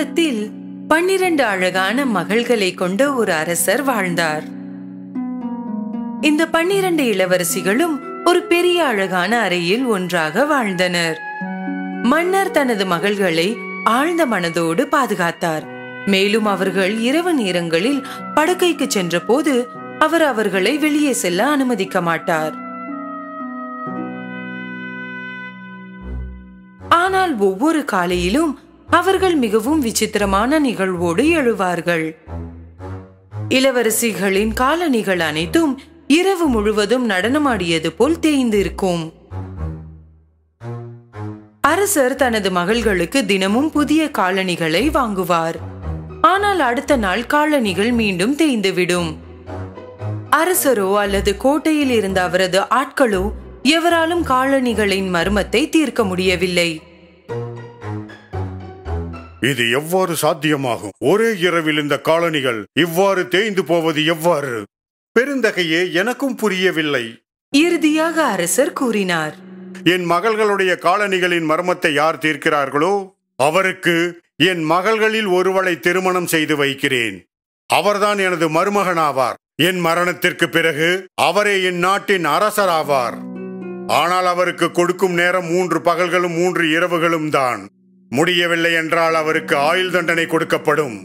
காலத்தில் 12 அழகான மகள்களை கொண்ட ஒரு அரசர் வாழ்ந்தார். இந்த 12 இளவரசிகளும் ஒரு பெரிய அழகான அறையில் ஒன்றாக வாழ்ந்தனர். மன்னர் தனது மகள்களை ஆழ்ந்த மனதோடு பாதுகாத்தார். மேலும் அவர்கள் இரவு நேரங்களில் படுக்கைக்கு சென்ற போது அவர் அவர்களை வெளியே செல்ல அனுமதிக்க மாட்டார். ஆனால் ஒவ்வொரு காலையிலும் அவர்கள் மிகவும் விசித்திரமான நிகழ்வோடு எழுவார்கள். இளவரசிகளின் காலணிகள் அனைத்தும் இரவு முழுவதும் நடனமாடியது போல் தேய்ந்திருக்கும். அரசர் தனது மகள்களுக்கு தினமும் புதிய காலணிகளை வாங்குவார். ஆனால் அடுத்த நாள் காலணிகள் மீண்டும் தேய்ந்துவிடும். அரசரோ அல்லது கோட்டையில் இருந்த அவரது ஆட்களோ எவராலும் காலணிகளின் மர்மத்தை தீர்க்க முடியவில்லை. இது எவ்வாறு சாத்தியமாகும்? ஒரே இரவில் இந்த காலணிகள் இவ்வாறு தேய்ந்து போவது எவ்வாறு? பெருந்தகையே, எனக்கும் புரியவில்லை. இறுதியாக அரசர் கூறினார், என் மகள்களுடைய காலணிகளின் மர்மத்தை யார் தீர்க்கிறார்களோ அவருக்கு என் மகள்களில் ஒருவளை திருமணம் செய்து வைக்கிறேன். அவர்தான் எனது மருமகனாவார். என் மரணத்திற்கு பிறகு அவரே என் நாட்டின் அரசராவார். ஆனால் அவருக்கு கொடுக்கும் நேரம் 3 பகல்களும் 3 இரவுகளும் தான். முடியவில்லை என்றால் அவருக்கு ஆயுள் தண்டனை கொடுக்கப்படும்.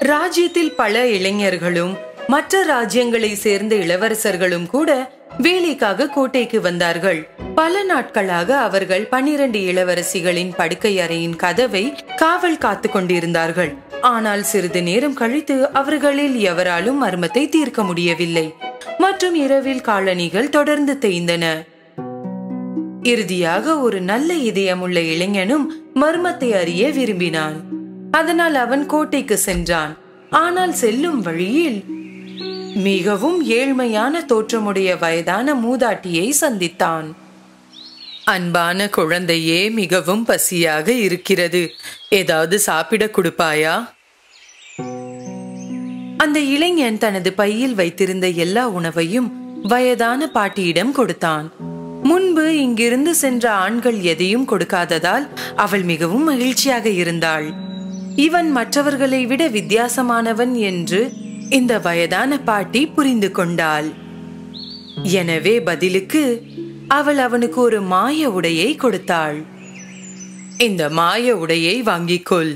ராஜ்யத்தில் பல இளைஞர்களும் மற்ற ராஜ்யங்களை சேர்ந்த இளவரசர்களும் கூட வேலைக்காக கோட்டைக்கு வந்தார்கள். பல நாட்களாக அவர்கள் 12 இளவரசிகளின் படுக்கை அறையின் கதவை காவல் காத்து கொண்டிருந்தார்கள். ஆனால் சிறிது நேரம் கழித்து அவர்களில் எவராலும் மர்மத்தை தீர்க்க முடியவில்லை மற்றும் இரவில் காலணிகள் தொடர்ந்து தேய்ந்தன. இறுதியாக ஒரு நல்ல இதயமுள்ள இளைஞனும் மர்மத்தை அறிய விரும்பினான். அதனால் அவன் கோட்டைக்கு சென்றான். ஆனால் செல்லும் வழியில் மிகவும் ஏழ்மையான தோற்றமுடைய வயதான மூதாட்டியை சந்தித்தான். அன்பான குழந்தையே, மிகவும் பசியாக இருக்கிறது, ஏதாவது சாப்பிட கொடுப்பாயா? அந்த இளைஞன் தனது பையில் வைத்திருந்த எல்லா உணவையும் வயதான பாட்டியிடம் கொடுத்தான். முன்பு இங்கிருந்து சென்ற ஆண்கள் எதையும் கொடுக்காததால் அவள் மிகவும் மகிழ்ச்சியாக இருந்தாள். இவன் மற்றவர்களை விட வித்தியாசமானவன் என்று இந்த வயதான பாட்டி புரிந்து கொண்டாள். எனவே பதிலுக்கு அவள் அவனுக்கு ஒரு மாய உடையை கொடுத்தாள். இந்த மாய உடையை வாங்கிக்கொள்.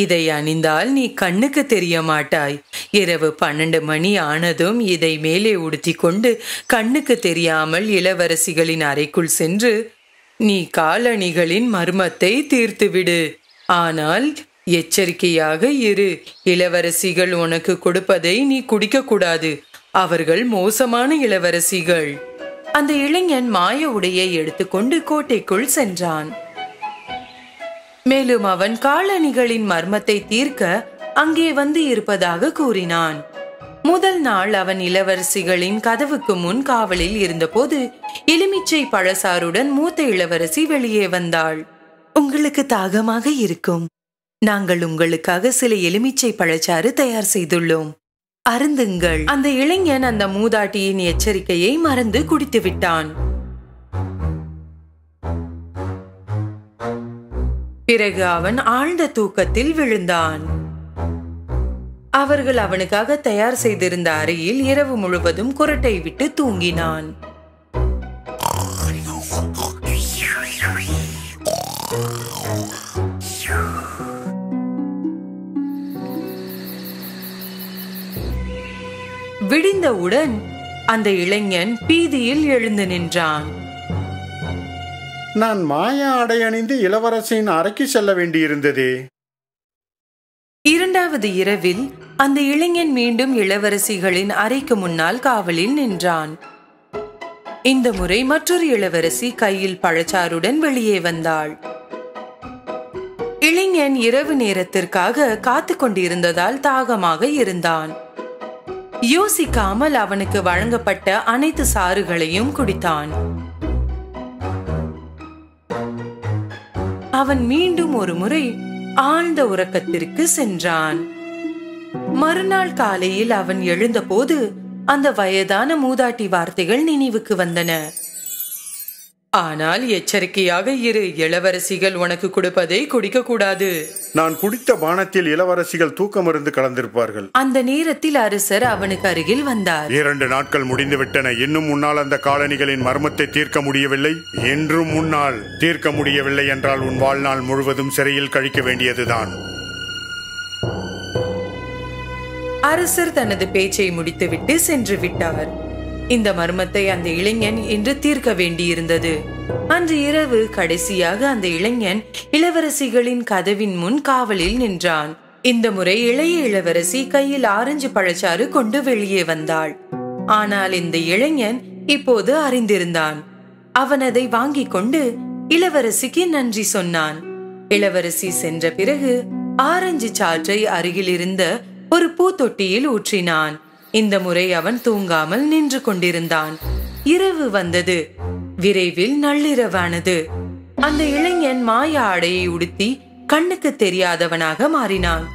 இதை அணிந்தால் நீ கண்ணுக்கு தெரிய மாட்டாய். இரவு 12 மணி ஆனதும் இதை மேலே உடுத்தி கொண்டு கண்ணுக்கு தெரியாமல் இளவரசிகளின் அறைக்குள் சென்று நீ காலணிகளின் மர்மத்தை தீர்த்துவிடு. ஆனால் எச்சரிக்கையாக இரு. இளவரசிகள் உனக்கு கொடுப்பதை நீ குடிக்க கூடாது. அவர்கள் மோசமான இளவரசிகள். அந்த இளைஞன் மாய உடையை எடுத்துக்கொண்டு கோட்டைக்குள் சென்றான். மேலும் அவன் காலணிகளின் மர்மத்தை தீர்க்க அங்கே வந்து இருப்பதாக கூறினான். முதல் நாள் அவன் இளவரசிகளின் கதவுக்கு முன் காவலில் இருந்தபோது எலுமிச்சை பழசாறுடன் மூத்த இளவரசி வெளியே வந்தாள். உங்களுக்கு தாகமாக இருக்கும். நாங்கள் உங்களுக்காக சில எலுமிச்சை பழச்சாறு தயார் செய்துள்ளோம், அருந்துங்கள். அந்த இளைஞன் அந்த மூதாட்டியின் எச்சரிக்கையை மறந்து குடித்து விட்டான். பிறகு அவன் ஆழ்ந்த தூக்கத்தில் விழுந்தான். அவர்கள் அவனுக்காக தயார் செய்திருந்த அறையில் இரவு முழுவதும் குரட்டை விட்டு தூங்கினான். விடிந்தவுடன் அந்த இளைஞன் பீதியில் எழுந்து நின்றான். நான் மாய ஆடை அணிந்து இளவரசியின் அறைக்கு செல்ல வேண்டியிருந்ததே. 2வது இரவில் அந்த இளைஞன் மீண்டும் இளவரசிகளின் அறைக்கு முன்னால் காவலில் நின்றான். இந்த முறை மற்றொரு இளவரசி கையில் பழச்சாறுடன் வெளியே வந்தாள். இளைஞன் இரவு நேரத்திற்காக காத்து கொண்டிருந்ததால் தாகமாக இருந்தான். யோசிக்காமல் அவனுக்கு வழங்கப்பட்ட அனைத்து சாறுகளையும் குடித்தான். அவன் மீண்டும் ஒரு முறை ஆழ்ந்த உறக்கத்திற்கு சென்றான். மறுநாள் காலையில் அவன் எழுந்தபோது அந்த வயதான மூதாட்டி வார்த்தைகள் நினைவுக்கு வந்தன. ஆனால் எச்சரிக்கையாக இரு, இளவரசிகள் உனக்கு கொடுப்பதை குடிக்க கூடாது. நான் குடித்த பானத்தில் இளவரசிகள் தூக்க மருந்து கலந்திருப்பார்கள். அந்த நேரத்தில் அரசர் அவனுக்கு அருகில் வந்தார். 2 நாட்கள் முடிந்துவிட்டன. இன்னும் முன்னால் அந்த காலனிகளின் மர்மத்தை தீர்க்க முடியவில்லை. என்றும் முன்னால் தீர்க்க முடியவில்லை என்றால் உன் வாழ்நாள் முழுவதும் சிறையில் கழிக்க வேண்டியதுதான். அரசர் தனது பேச்சை முடித்துவிட்டு சென்று விட்டார். இந்த மர்மத்தை அந்த இளைஞன் இன்று தீர்க்க வேண்டியிருந்தது. அன்று இரவு கடைசியாக அந்த இளைஞன் இளவரசிகளின் கதவின் முன் காவலில் நின்றான். இந்த முறை இளைய இளவரசி கையில் ஆரஞ்சு பழச்சாறு கொண்டு வெளியே வந்தாள். ஆனால் இந்த இளைஞன் இப்போது அறிந்திருந்தான். அவன் அதை வாங்கிக் கொண்டு இளவரசிக்கு நன்றி சொன்னான். இளவரசி சென்ற பிறகு ஆரஞ்சு சாற்றை அருகில் இருந்த ஒரு பூத்தொட்டியில் ஊற்றினான். இந்த முறை அவன் தூங்காமல் நின்று கொண்டிருந்தான். இரவு வந்தது. விரைவில் நள்ளிரவானது. அந்த இளைஞன் மாய ஆடையை உடுத்தி கண்ணுக்கு தெரியாதவனாக மாறினான்.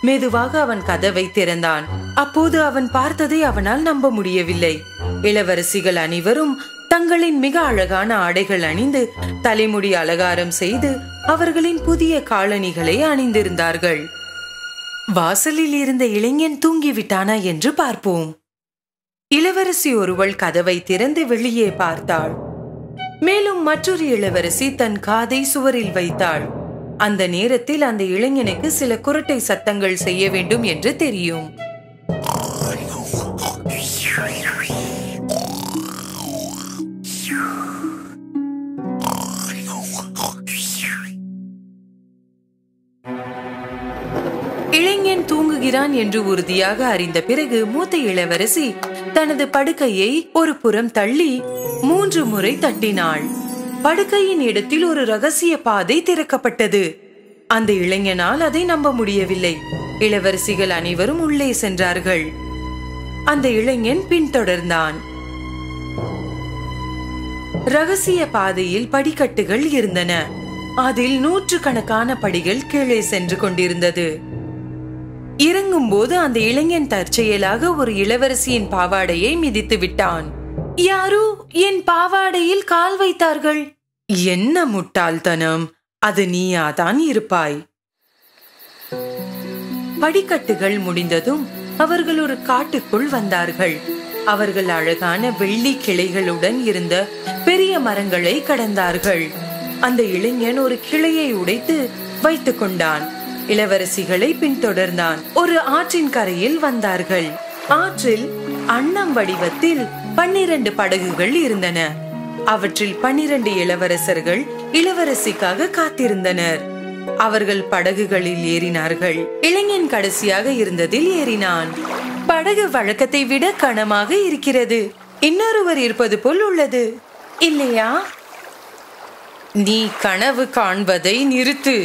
மெதுவாக அவன் கதவை திறந்தான். அப்போது அவன் பார்த்ததை அவனால் நம்ப முடியவில்லை. இளவரசிகள் அனைவரும் தங்களின் மிக அழகான ஆடைகள் அணிந்து தலைமுடி அலங்காரம் செய்து அவர்களின் புதிய காலணிகளை அணிந்திருந்தார்கள். வாசலில் இருந்த இளைஞன் தூங்கிவிட்டானா என்று பார்ப்போம். இளவரசி ஒருவள் கதவை திறந்து வெளியே பார்த்தாள். மேலும் மற்றொரு இளவரசி தன் காதை சுவரில் வைத்தாள். அந்த நேரத்தில் அந்த இளைஞனுக்கு சில குரட்டை சத்தங்கள் செய்ய வேண்டும் என்று தெரியும். இளைஞன் தூங்குகிறான் என்று உறுதியாக அறிந்த பிறகு மூத்த இளவரசி தனது படுக்கையை ஒரு புறம் தள்ளி 3 முறை தட்டினாள். படுக்கையின் இடத்தில் ஒரு ரகசிய பாதை திறக்கப்பட்டது. அந்த இளைஞனால் அதை நம்ப முடியவில்லை. இளவரசிகள் அனைவரும் உள்ளே சென்றார்கள். அந்த இளைஞன் பின்தொடர்ந்தான். ரகசிய பாதையில் படிக்கட்டுகள் இருந்தன. அதில் 100கணக்கான படிகள் கீழே சென்று கொண்டிருந்தது. இறங்கும் போது அந்த இளைஞன் தற்செயலாக ஒரு இளவரசியின் பாவாடையை மிதித்து விட்டான். யாரோ என் பாவாடையில் கால் வைத்தார்கள். என்ன முட்டாள்தனம்! அது நீயாதான் இருப்பாய். படிக்கட்டுகள் முடிந்ததும் அவர்கள் ஒரு காட்டுக்குள் வந்தார்கள். அவர்கள் அழகான வெள்ளி கிளைகளுடன் இருந்த பெரிய மரங்களை கடந்தார்கள். அந்த இளைஞன் ஒரு கிளையை உடைத்து வைத்துக் கொண்டான். இளவரசிகளை பின்தொடர்ந்தான். ஒரு ஆற்றின் கரையில் வந்தார்கள். ஆற்றில் அன்னம் வடிவத்தில் 12 படகுகள் இருந்தன. அவற்றில் 12 இளவரசர்கள் இளவரசிக்காக காத்திருந்தனர். அவர்கள் படகுகளில் ஏறினார்கள். இளைஞன் கடைசியாக இருந்ததில் ஏறினான். படகு வழக்கத்தை விட கனமாக இருக்கிறது. இன்னொருவர் இருப்பது போல் உள்ளது, இல்லையா? நீ கனவு காண்பதை நிறுத்து.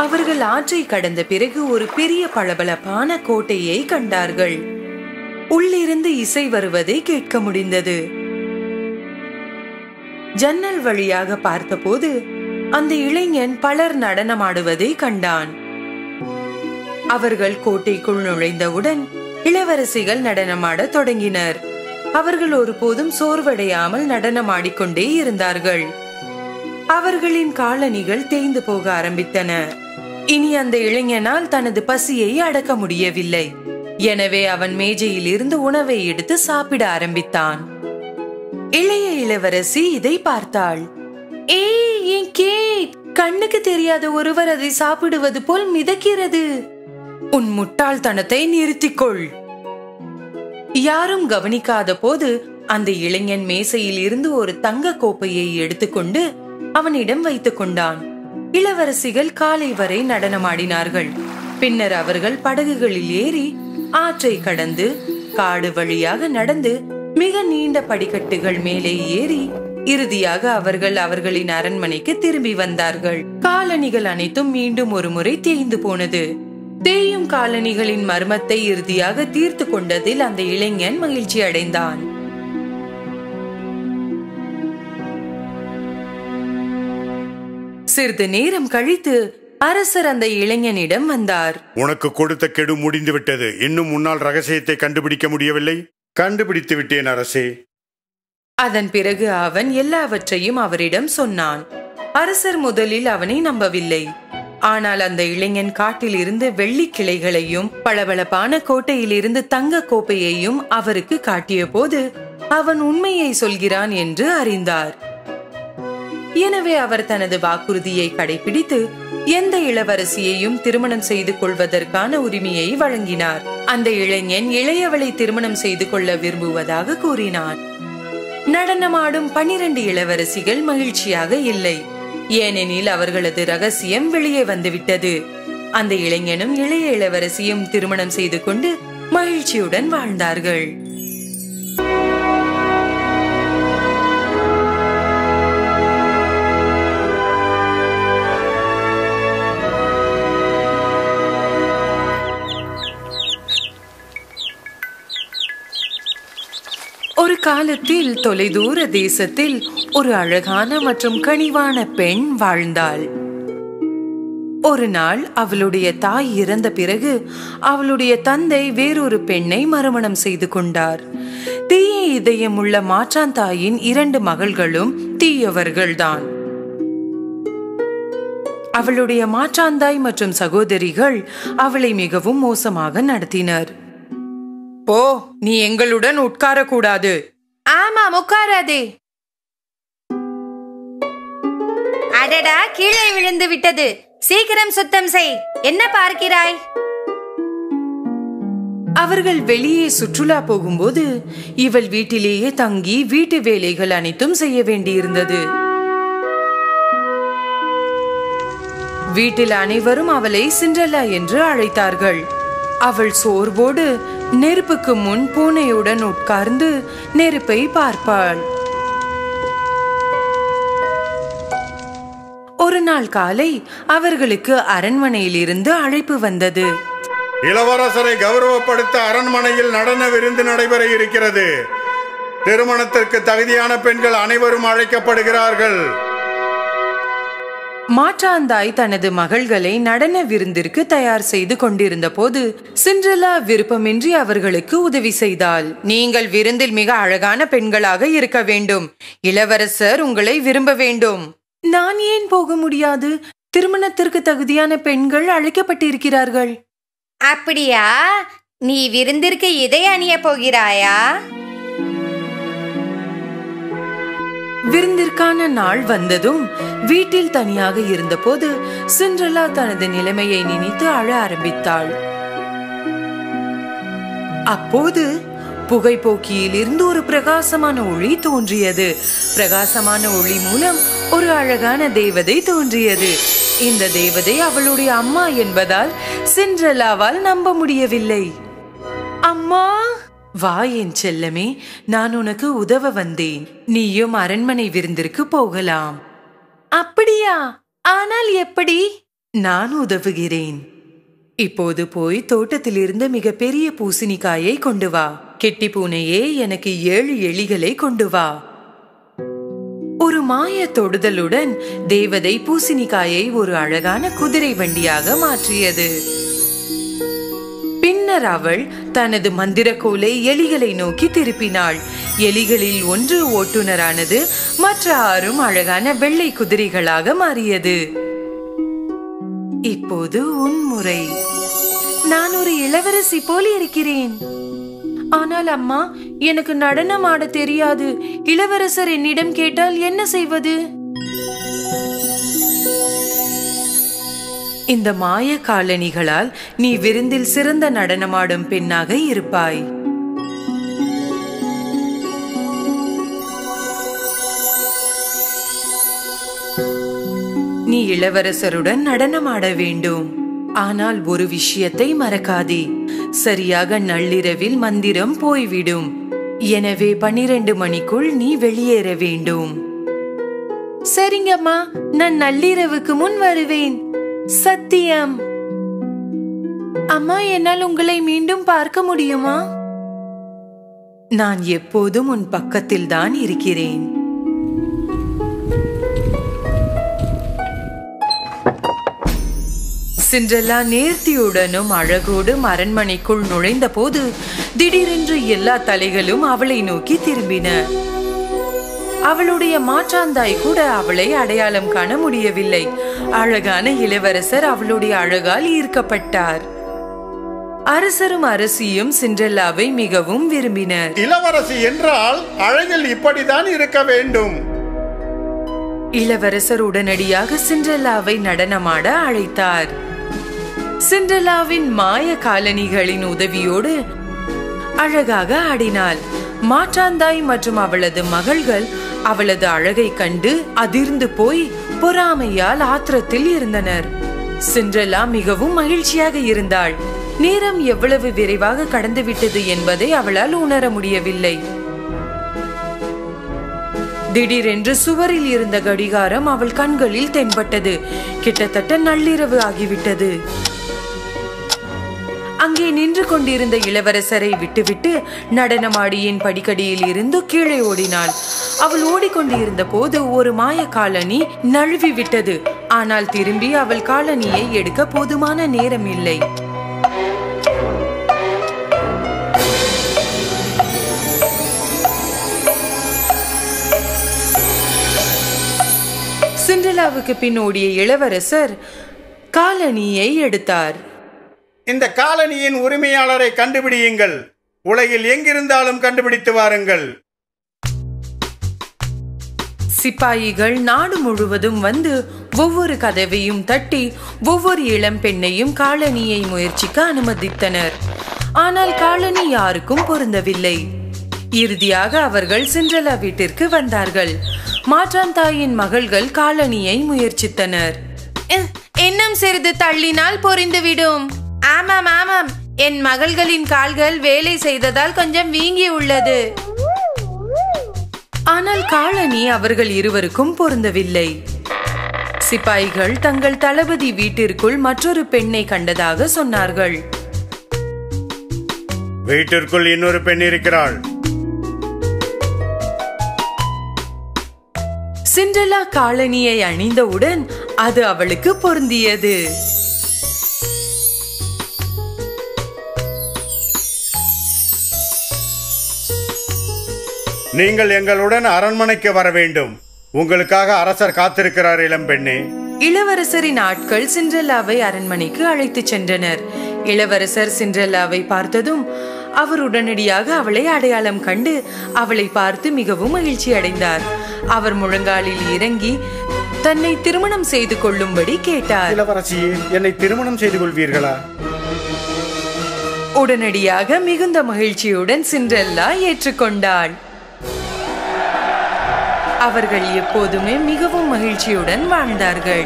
அவர்கள் ஆற்றை கடந்த பிறகு ஒரு பெரிய பளபளப்பான கோட்டையை கண்டார்கள். உள்ளிருந்து இசை வருவதை கேட்க முடிந்தது. ஜன்னல் வழியாக பார்த்தபோது அந்த இளைஞன் பலர் நடனமாடுவதை கண்டான். அவர்கள் கோட்டைக்குள் நுழைந்தவுடன் இளவரசிகள் நடனமாட தொடங்கினர். அவர்கள் ஒருபோதும் சோர்வடையாமல் நடனமாடிக்கொண்டே இருந்தார்கள். அவர்களின் காலணிகள் தேய்ந்து போக ஆரம்பித்தன. இனி அந்த இளைஞனால் தனது பசியை அடக்க முடியவில்லை. எனவே அவன் மேஜையில் இருந்து உணவை எடுத்து சாப்பிட ஆரம்பித்தான். இளைய இளவரசி இதை பார்த்தாள். ஏய், என் கேக்! கண்ணுக்கு தெரியாத ஒருவர் அதை சாப்பிடுவது போல் மிதக்கிறது. உன் முட்டாள்தனத்தை நிறுத்திக்கொள். யாரும் கவனிக்காத போது அந்த இளைஞன் மேசையில் இருந்து ஒரு தங்க கோப்பையை எடுத்துக்கொண்டு அவனிடம் வைத்துக் கொண்டான். இளவரசிகள் காலை வரை நடனமாடினார்கள். பின்னர் அவர்கள் படகுகளில் ஏறி ஆற்றை கடந்து காடு வழியாக நடந்து மிக நீண்ட படிக்கட்டுகள் மேலே ஏறி இறுதியாக அவர்கள் அவர்களின் அரண்மனைக்கு திரும்பி வந்தார்கள். காலணிகள் அனைத்தும் மீண்டும் ஒரு முறை தேய்ந்து போனது. தேயும் காலணிகளின் மர்மத்தை இறுதியாக தீர்த்து கொண்டதில் அந்த இளைஞன் மகிழ்ச்சி அடைந்தான். சிறிது நேரம் கழித்து அரசர் அந்த இளைஞனிடம் வந்தார். உனக்கு கொடுத்த கெடு முடிந்து விட்டது. இன்னும் முன்னால் ரகசியத்தை கண்டுபிடிக்க முடியவில்லை. கண்டுபிடித்து விட்டேன் அரசே. அதன் பிறகு அவன் எல்லாவற்றையும் அவரிடம் சொன்னான். அரசர் முதலில் அவனை நம்பவில்லை. ஆனால் அந்த இளைஞன் காட்டில் இருந்து வெள்ளி கிளைகளையும் பளபளப்பான கோட்டையிலிருந்து தங்க கோப்பையையும் அவருக்கு காட்டிய போது அவன் உண்மையை சொல்கிறான் என்று அறிந்தார். எனவே அவர் தனது வாக்குறுதியை கடைபிடித்து எந்த இளவரசியையும் திருமணம் செய்து கொள்வதற்கான உரிமையை வழங்கினார். அந்த இளைஞன் இளையவளை திருமணம் செய்து கொள்ள விரும்புவதாக கூறினார். நடனமாடும் 12 இளவரசிகள் மகிழ்ச்சியாக இல்லை. ஏனெனில் அவர்களது ரகசியம் வெளியே வந்துவிட்டது. அந்த இளைஞனும் இளைய இளவரசியும் திருமணம் செய்து கொண்டு மகிழ்ச்சியுடன் வாழ்ந்தார்கள். ஒரு காலத்தில் தொலைதூர தேசத்தில் ஒரு அழகான மற்றும் கனிவான பெண் வாழ்ந்தாள். ஒரு நாள் அவளுடைய தாய் இறந்த பிறகு அவளுடைய தந்தை வேறொரு பெண்ணை மறுமணம் செய்து கொண்டார். தீய இதயம் உள்ள மாற்றான் தாயின் 2 மகள்களும் தீயவர்கள்தான். அவளுடைய மாற்றாந்தாய் மற்றும் சகோதரிகள் அவளை மிகவும் மோசமாக நடத்தினர். போ, நீ எங்களுடன் உட்காரக்கூடாது. ஆமாம், உட்காராதே. அடடா, கீழே விழுந்து விட்டது. சீக்கிரம் சுத்தம் செய். என்ன பார்க்கிறாய்? அவர்கள் வெளியே சுற்றுலா போகும்போது இவள் வீட்டிலேயே தங்கி வீட்டு வேலைகள் அனைத்தும் செய்ய வேண்டியிருந்தது. வீட்டில் அனைவரும் அவளை சிண்ட்ரெல்லா என்று அழைத்தார்கள். அவள் சோர்வோடு நெருப்புக்கு முன் பூனையுடன் உட்கார்ந்து நெருப்பை பார்ப்பாள். ஒரு நாள் காலை அவர்களுக்கு அரண்மனையில் இருந்து அழைப்பு வந்தது. இளவரசரை கௌரவப்படுத்த அரண்மனையில் நடன விருந்து நடைபெற இருக்கிறது. திருமணத்திற்கு தகுதியான பெண்கள் அனைவரும் அழைக்கப்படுகிறார்கள். மாற்றாந்தாய் தனது மகள்களை நடன விருந்திற்கு தயார் செய்து கொண்டிருந்த போது சிண்ட்ரெல்லா விருப்பமின்றி அவர்களுக்கு உதவி செய்தாள். நீங்கள் விருந்தில் மிக அழகான பெண்களாக இருக்க வேண்டும். இளவரசர் உங்களை விரும்ப வேண்டும். நான் ஏன் போக முடியாது? திருமணத்திற்கு தகுதியான பெண்கள் அழைக்கப்பட்டிருக்கிறார்கள். அப்படியா? நீ விருந்திற்கு இதை அணிய போகிறாயா? விருந்திற்கான நாள் வந்ததும் வீட்டில் தனியாக இருந்தபோது சிண்ட்ரெல்லா தனது நிலைமையை நினைத்து அழ ஆரம்பித்தாள். அப்போது புகைப்போக்கியில் இருந்து ஒரு பிரகாசமான ஒளி தோன்றியது. பிரகாசமான ஒளி மூலம் ஒரு அழகான தேவதை தோன்றியது. இந்த தேவதை அவளுடைய அம்மா என்பதால் சிண்ட்ரெல்லாவால் நம்ப முடியவில்லை. அம்மா, வா என் செல்லமே, நான் உனக்கு உதவ வந்தேன். நீயும் அரண்மனை விருந்திற்கு போகலாம். அப்படியா? ஆனால் எப்படி? நான் உதவுகிறேன். இப்போது போய் தோட்டத்திலிருந்து மிக பெரிய பூசணிக்காயை கொண்டு வா. கெட்டி பூனையே, எனக்கு 7 எலிகளை கொண்டு வா. ஒரு மாய தொடுதலுடன் தேவதை பூசணிக்காயை ஒரு அழகான குதிரை வண்டியாக மாற்றியது. பின்னர் அவள் தனது மந்திரக்கோலை எலிகளை நோக்கி திருப்பினாள். எலிகளில் ஒன்று ஓட்டுநரானது, மற்ற 6 அழகான வெள்ளை குதிரைகளாக மாறியது. இப்போது உன் முறை. நான் ஒரு இளவரசி போல் இருக்கிறேன். ஆனால் அம்மா, எனக்கு நடனம் ஆட தெரியாது. இளவரசர் என்னிடம் கேட்டால் என்ன செய்வது? இந்த மாய காலணிகளால் நீ விருந்தில் சிறந்த நடனமாடும் பெண்ணாக இருப்பாய். நீ இளவரசருடன் நடனமாட வேண்டும். ஆனால் ஒரு விஷயத்தை மறக்காதே. சரியாக நள்ளிரவில் மந்திரம் போய்விடும். எனவே 12 மணிக்குள் நீ வெளியேற வேண்டும். சரிங்கம்மா, நான் நள்ளிரவுக்கு முன் வருவேன். சத்தியம். அம்மா, என்னால் உங்களை மீண்டும் பார்க்க முடியுமா? நான் எப்போதும் உன் பக்கத்தில் தான் இருக்கிறேன். சிண்ட்ரெல்லா நேர்த்தியுடனும் அழகோடும் அரண்மனைக்குள் நுழைந்த போது திடீரென்று எல்லா தலைகளும் அவளை நோக்கி திரும்பின. அவளுடைய மாற்றாந்தாய் கூட அவளை அடையாளம் காண முடியவில்லை. அழகான இளவரசர் அவளுடைய அழகால் ஈர்க்கப்பட்டார். அரசரும் அரசியும் சிண்ட்ரெல்லாவை மிகவும் விரும்பினர். இளவரசி என்றால் அழகில் இப்படிதான் இருக்க வேண்டும். இளவரசர் உடனடியாக சிண்ட்ரெல்லாவை நடனமாட அழைத்தார். சிண்ட்ரெல்லாவின் மாய காலணிகளின் உதவியோடு அழகாக ஆடினாள். மாற்றாந்தாய் மற்றும் அவளது மகள்கள் அவளது அழகை கண்டு அதிர்ந்து போய் பொறாமையால் ஆத்திரத்தில் இருந்தனர். சிண்ட்ரெல்லா மிகவும் மகிழ்ச்சியாக இருந்தாள். நேரம் எவ்வளவு விரைவாக கடந்துவிட்டது என்பதை அவளால் உணர முடியவில்லை. திடீரென்று சுவரில் இருந்த கடிகாரம் அவள் கண்களில் தென்பட்டது. கிட்டத்தட்ட நள்ளிரவு ஆகிவிட்டது. அங்கே நின்று கொண்டிருந்த இளவரசரை விட்டுவிட்டு நடனமாடியின் படிக்கடியில் இருந்து கீழே ஓடினாள். அவள் ஓடிக்கொண்டிருந்த போது ஒரு மாய காலனி நழுவி விட்டது. ஆனால் திரும்பி அவள் காலனியை எடுக்க போதுமான நேரம் இல்லை. சிண்ட்ரெல்லாவுக்கு பின் ஓடிய இளவரசர் காலனியை எடுத்தார். இந்த காலனியின் உரிமையாளரை கண்டுபிடியுங்கள். உலகில் எங்கிருந்தாலும் கண்டுபிடித்து வாருங்கள். சிப்பாயிகள் நாடு முழுவதும் வந்து ஒவ்வொரு கதவையும் தட்டி ஒவ்வொரு இளம் பெண்ணையும் காலனியை முயற்சிக்க அனுமதித்தனர். ஆனால் காலனி யாருக்கும் பொருந்தவில்லை. இறுதியாக அவர்கள் சிண்ட்ரெல்லா வீட்டிற்கு வந்தார்கள். மாற்றாந்தாயின் மகள்கள் காலனியை முயற்சித்தனர். இன்னும் சிறிது தள்ளினால் பொறிந்துவிடும். ஆமாம் ஆமாம், என் மகள்களின் கால்கள் வேலை செய்ததால் கொஞ்சம் வீங்கி உள்ளது. ஆனால் காலனி அவர்கள் இருவருக்கும் பொருந்தவில்லை. சிப்பாய்கள் தங்கள் தளபதி வீட்டிற்குள் மற்றொரு பெண்ணை கண்டதாக சொன்னார்கள். வீட்டிற்குள் இன்னொரு பெண் இருக்கிறாள். சிண்ட்ரெல்லா காலனியை அணிந்தவுடன் அது அவளுக்கு பொருந்தியது. நீங்கள் எங்களுடன் அரண்மனைக்கு வர வேண்டும். உங்களுக்காக அரசர் காத்திருக்கிறார் இளம் பெண்ணே. இளவரசரின் ஆட்கள் சிண்ட்ரெல்லாவை அரண்மனைக்கு அழைத்து சென்றனர். இளவரசர் சிண்ட்ரெல்லாவை பார்த்ததும் அவர் உடனடியாக அவளை அடையாளம் கண்டு அவளை பார்த்து மிகவும் மகிழ்ச்சி அடைந்தார். அவர் முழங்காலில் இறங்கி தன்னை திருமணம் செய்து கொள்ளும்படி கேட்டார். இளவரசியே, என்னை திருமணம் செய்து கொள்வீர்களா? உடனடியாக மிகுந்த மகிழ்ச்சியுடன் சிண்ட்ரெல்லா ஏற்றுக்கொண்டாள். அவர்கள் எப்போதுமே மிகவும் மகிழ்ச்சியுடன் வாழ்ந்தார்கள்.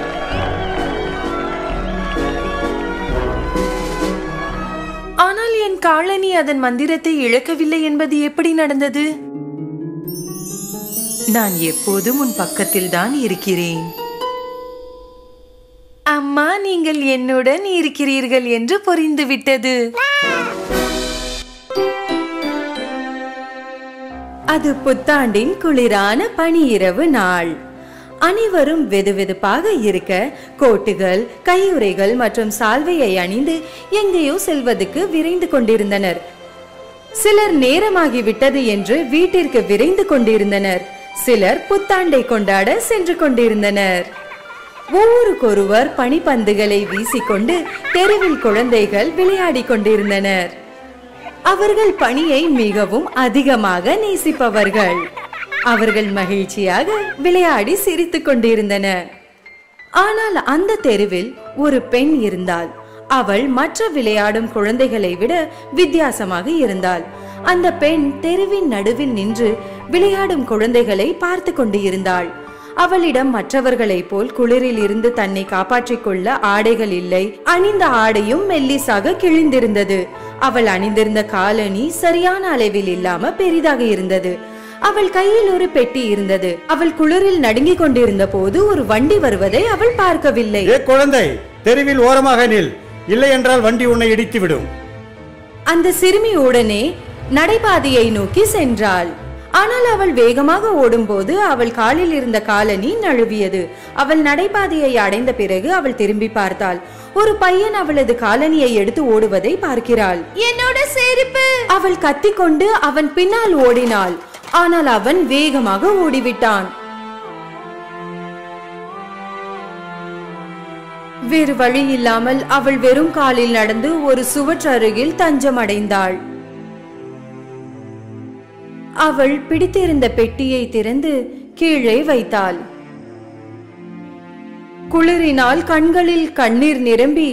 ஆனால் என் காலனி அதன் மந்திரத்தை இழக்கவில்லை என்பது எப்படி நடந்தது? நான் எப்போதும் உன் பக்கத்தில் தான் இருக்கிறேன். அம்மா, நீங்கள் என்னுடன் இருக்கிறீர்கள் என்று புரிந்துவிட்டது. அது புத்தாண்டின் குளிரான பனியிரவு நாள். அனைவரும் வெதுவெதுப்பாக இருக்க கோட்டுகள், கையுறைகள் மற்றும் சால்வையை அணிந்து எங்கேயோ செல்வதற்கு விரைந்து கொண்டிருந்தனர். சிலர் நேரமாகிவிட்டது என்று வீட்டிற்கு விரைந்து கொண்டிருந்தனர். சிலர் புத்தாண்டை கொண்டாட சென்று கொண்டிருந்தனர். ஒவ்வொருக்கொருவர் பனிப்பந்துகளை வீசிக்கொண்டு தெருவில் குழந்தைகள் விளையாடி கொண்டிருந்தனர். அவர்கள் பணியை மிகவும் அதிகமாக நேசிப்பவர்கள். அவர்கள் மகிழ்ச்சியாக விளையாடி சிரித்துக் கொண்டிருந்தனர். ஆனால் அந்த தெருவில் ஒரு பெண் இருந்தாள். அவள் மற்ற விளையாடும் குழந்தைகளை விட வித்தியாசமாக இருந்தாள். அந்த பெண் தெருவின் நடுவில் நின்று விளையாடும் குழந்தைகளை பார்த்து கொண்டு இருந்தாள். அவளிடம் மற்றவர்களைப் போல் குளிரில் இருந்து தன்னை காப்பாற்றிக் கொள்ள ஆடைகள் இல்லை. அணிந்த ஆடையும் மெல்லிசாக கிழிந்திருந்தது. அவள் அணிந்திருந்த காலணி சரியான அளவில் இல்லாம பெரிதாக இருந்தது. அவள் கையில் ஒரு பெட்டி இருந்தது. அவள் குளிரில் நடுங்கிக் கொண்டிருந்த போது ஒரு வண்டி வருவதை அவள் பார்க்கவில்லை. குழந்தை, தெருவில் ஓரமாக நில், இல்லை என்றால் வண்டி உன்னை இடித்து விடும். அந்த சிறுமி உடனே நடைபாதையை நோக்கி சென்றாள். ஆனால் அவள் வேகமாக ஓடும்போது அவள் காலில் இருந்த காலணி நழுவியது. அவள் நடைபாதையை அடைந்த பிறகு அவள் திரும்பி பார்த்தாள். ஒரு பையன் அவளது காலணியை எடுத்து ஓடுவதை பார்க்கிறாள். என்னோட செருப்பு! அவள் கத்திக்கொண்டு அவன் பின்னால் ஓடினாள். ஆனால் அவன் வேகமாக ஓடிவிட்டான். வேறு வழி இல்லாமல் அவள் வெறும் காலில் நடந்து ஒரு சுவற்று அருகில் தஞ்சம் அடைந்தாள். அவள் பிடித்திருந்த பெட்டியை திறந்து கீழே வைத்தாள். குளிரினால் கண்களில் கண்ணீர் நிரம்பி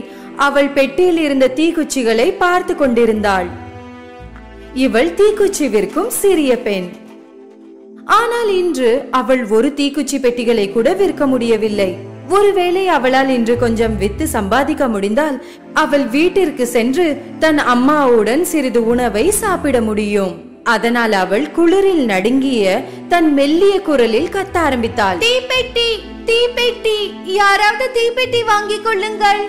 அவள் பெட்டியில் இருந்த தீக்குச்சிகளை பார்த்து கொண்டிருந்தாள். இவள் தீக்குச்சி விற்கும் சிறிய பெண். ஆனால் இன்று அவள் ஒரு தீக்குச்சி பெட்டிகளை கூட விற்க முடியவில்லை. ஒருவேளை அவளால் இன்று கொஞ்சம் வித்து சம்பாதிக்க முடிந்தால் அவள் வீட்டிற்கு சென்று தன் அம்மாவுடன் சிறிது உணவை சாப்பிட முடியும். அதனால் அவள் குளிரில் நடுங்கிய தன் மெல்லிய குரலில் கத்த ஆரம்பித்தாள். தீப்பெட்டி, தீப்பெட்டி, யாராவது தீப்பெட்டி வாங்கிக் கொள்ளுங்கள்.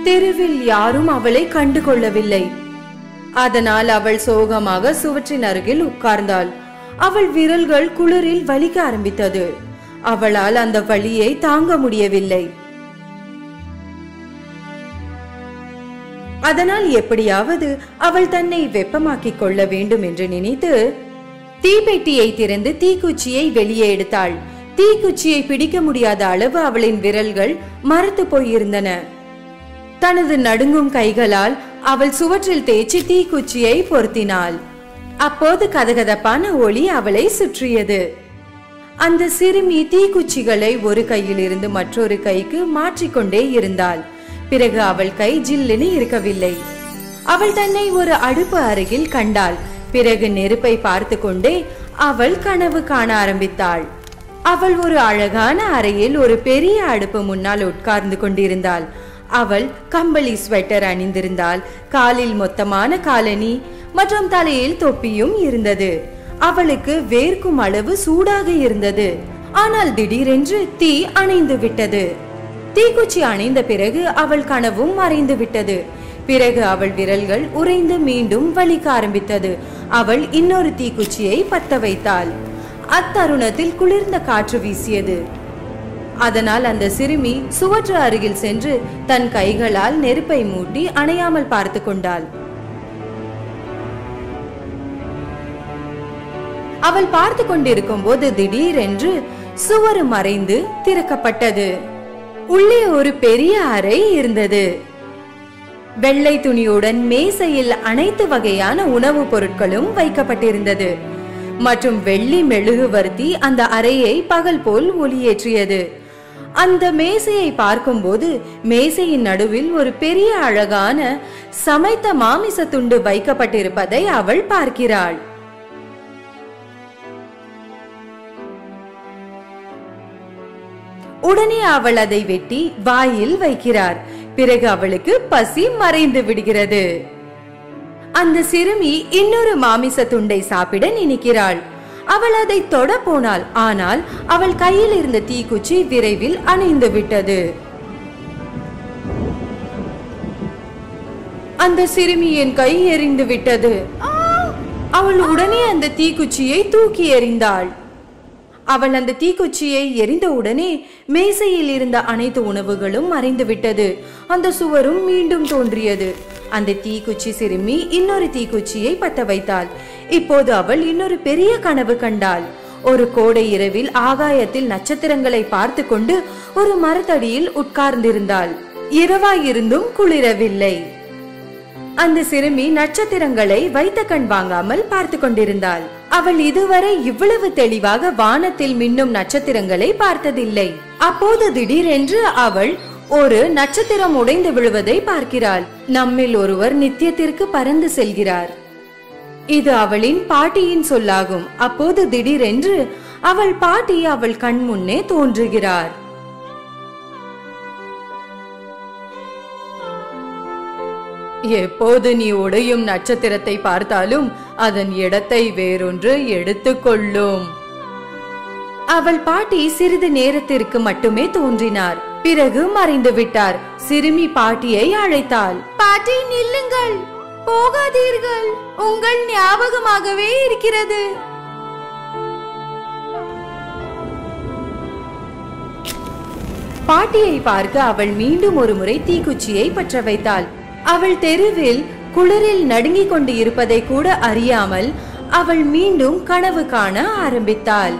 தெருவில் யாரும் அவளை கண்டு கொள்ளவில்லை. அதனால் அவள் சோகமாக சுவற்றின் அருகில் உட்கார்ந்தாள். அவள் விரல்கள் குளிரில் வலிக்க ஆரம்பித்தது. அவளால் அந்த வலியை தாங்க முடியவில்லை. அதனால் எப்படியாவது அவள் தன்னை வெப்பமாக்கிக் கொள்ள வேண்டும் என்று நினைத்து தீப்பெட்டியை திறந்து தீக்குச்சியை வெளியே எடுத்தாள். தீக்குச்சியை பிடிக்க முடியாத அளவு அவளின் விரல்கள் மரத்து போயிருந்தன. தனது நடுங்கும் கைகளால் அவள் சுவற்றில் தேய்ச்சி தீக்குச்சியை பொருத்தினாள். அப்போது கதகதப்பான ஒளி அவளை சுற்றியது. அந்த சிறுமி தீக்குச்சிகளை ஒரு கையில் இருந்து மற்றொரு கைக்கு மாற்றிக்கொண்டே இருந்தாள். பிறகு அவள் கை ஜில்லுன்னு இருக்கவில்லை. அவள் தன்னை ஒரு அடுப்பு அருகில் கண்டாள். பிறகு நெருப்பை பார்த்து கொண்டே அவள் கனவு காண ஆரம்பித்தாள். அவள் ஒரு அழகான அறையில் ஒரு பெரிய அடுப்பு முன்னால் உட்கார்ந்து கொண்டிருந்தாள். அவள் கம்பளி ஸ்வெட்டர் அணிந்திருந்தாள். காலில் மொத்தமான காலணி மற்றும் தலையில் தொப்பியும் இருந்தது. அவளுக்கு வேர்க்கும் அளவு சூடாக இருந்தது. ஆனால் திடீரென்று தீ அணைந்து விட்டது. தீக்குச்சி அணைந்த பிறகு அவள் கனவும் மறைந்து விட்டது. பிறகு அவள் விரல்கள் உறைந்து மீண்டும் வலிக்க ஆரம்பித்தது. அவள் இன்னொரு தீக்குச்சியை பத்த வைத்தாள். அத்தருணத்தில் குளிர்ந்த காற்று வீசியது. அதனால் அந்த சிறுமி சுவற்று அருகில் சென்று தன் கைகளால் நெருப்பை மூட்டி அணையாமல் பார்த்து கொண்டாள். அவள் பார்த்து கொண்டிருக்கும் போது திடீரென்று சுவர் மறைந்து திறக்கப்பட்டது. உள்ளே ஒரு பெரிய அறை இருந்தது. வெள்ளை துணியுடன் மேசையில் அனைத்து வகையான உணவுப் பொருட்களும் வைக்கப்பட்டிருந்தது. மற்றும் வெள்ளி மெழுகுவர்த்தி அந்த அறையை பகல் போல் ஒளியேற்றியது. அந்த மேசையை பார்க்கும்போது மேசையின் நடுவில் ஒரு பெரிய அழகான சமைத்த மாமிச துண்டு வைக்கப்பட்டிருப்பதை அவள் பார்க்கிறாள். உடனே அவள் அதை வெட்டி வாயில் வைக்கிறார். பிறகு அவளுக்கு பசி மறைந்து விடுகிறது. அந்த சிறுமி இன்னொரு மாமிச துண்டை சாப்பிட நினைக்கிறாள். அவள் அதை தொட போனாள். ஆனால் அவள் கையில் இருந்த தீக்குச்சி விரைவில் அணைந்து விட்டது. அந்த சிறுமியின் கை எரிந்து விட்டது. அவள் உடனே அந்த தீக்குச்சியை தூக்கி எறிந்தாள். அவள் அந்த தீக்குச்சியை எரிந்த உடனே மேசையில் இருந்த அனைத்து உணவுகளும் மறைந்து விட்டது. அந்த சுவரும் மீண்டும் தோன்றியது. அந்த தீக்குச்சி சிறுமி இன்னொரு தீக்குச்சியை பத்த வைத்தாள். இப்போது அவள் இன்னொரு பெரிய கனவு கண்டாள். ஒரு கோடை இரவில் ஆகாயத்தில் நட்சத்திரங்களை பார்த்து கொண்டு ஒரு மரத்தடியில் உட்கார்ந்திருந்தாள். இரவாயிருந்தும் குளிரவில்லை. அந்த சிறுமி நட்சத்திரங்களை வைத்த கண் வாங்காமல் பார்த்து கொண்டிருந்தாள். அவள் இதுவரை இவ்வளவு தெளிவாக வானத்தில் மின்னும் நட்சத்திரங்களை பார்த்ததில்லை. அப்போது திடீரென்று அவள் ஒரு நட்சத்திரம் உடைந்து விழுவதை பார்க்கிறாள். நம்மில் ஒருவர் நித்தியத்திற்கு பறந்து செல்கிறார். இது அவளின் பாட்டியின் சொல்லாகும். அப்போது திடீரென்று அவள் பாட்டி அவள் கண் முன்னே தோன்றுகிறார். எப்போது நீ உடையும் நட்சத்திரத்தை பார்த்தாலும் அதன் இடத்தை வேறொன்று எடுத்துக்கொள்ளும். அவள் பாட்டி சிறிது நேரத்திற்கு மட்டுமே தோன்றினார். பிறகு மறைந்து விட்டார். சிறுமி பாட்டியை அழைத்தாள். பாட்டி, நில்லுங்கள், போகாதீர்கள், உங்கள் ஞாபகமாகவே இருக்கிறது. பாட்டியை பார்க்க அவள் மீண்டும் ஒரு முறை தீக்குச்சியை பற்ற வைத்தாள். அவள் தெருவில் குளிரில் நடுங்கிக் கொண்டு இருப்பதை கூட அறியாமல் அவள் மீண்டும் கனவு காண ஆரம்பித்தாள்.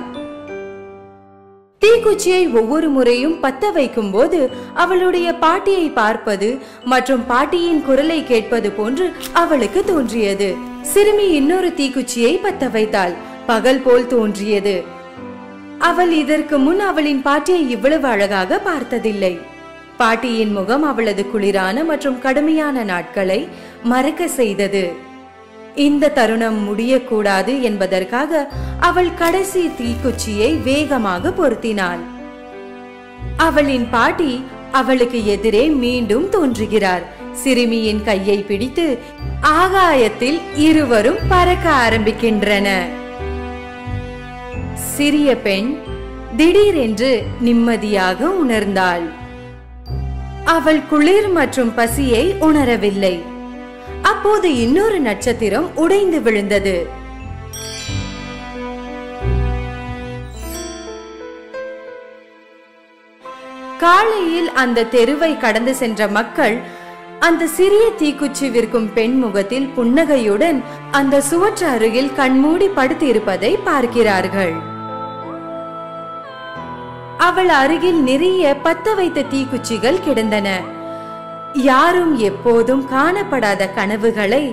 தீக்குச்சியை ஒவ்வொரு முறையும் பத்த வைக்கும் போது அவளுடைய பாட்டியை பார்ப்பது மற்றும் பாட்டியின் குரலை கேட்பது போன்று அவளுக்கு தோன்றியது. சிறுமி இன்னொரு தீக்குச்சியை பத்த வைத்தாள். பகல் போல் தோன்றியது. அவள் இதற்கு முன் அவளின் பாட்டியை இவ்வளவு அழகாக பார்த்ததில்லை. பாட்டியின் முகம் அவளது குளிரான மற்றும் கடுமையான நாட்களை மறக்க செய்தது. இந்த தருணம் முடியக்கூடாது என்பதற்காக அவள் கடைசி தீக்குச்சியை வேகமாக பொருத்தினாள். அவளின் பாட்டி அவளுக்கு எதிரே மீண்டும் தோன்றுகிறார். சிறுமியின் கையை பிடித்து ஆகாயத்தில் இருவரும் பறக்க ஆரம்பிக்கின்றனர். சிறிய பெண் திடீரென்று நிம்மதியாக உணர்ந்தாள். அவள் குளிர் மற்றும் பசியை உணரவில்லை. அப்போது இன்னொரு நட்சத்திரம் உடைந்து விழுந்தது. காலையில் அந்த தெருவை கடந்து சென்ற மக்கள் அந்த சிறிய தீக்குச்சி விற்கும் பெண் முகத்தில் புன்னகையுடன் அந்த சுவற்று அருகில் கண்மூடி படுத்து இருப்பதை பார்க்கிறார்கள். அவள் அருகில் நிறைய பத்த வைத்த தீக்குச்சிகள் கிடந்தன. யாரும் எப்போதும் காணப்படாத கனவுகளை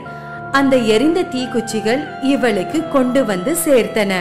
அந்த எரிந்த தீக்குச்சிகள் இவளுக்கு கொண்டு வந்து சேர்த்தன.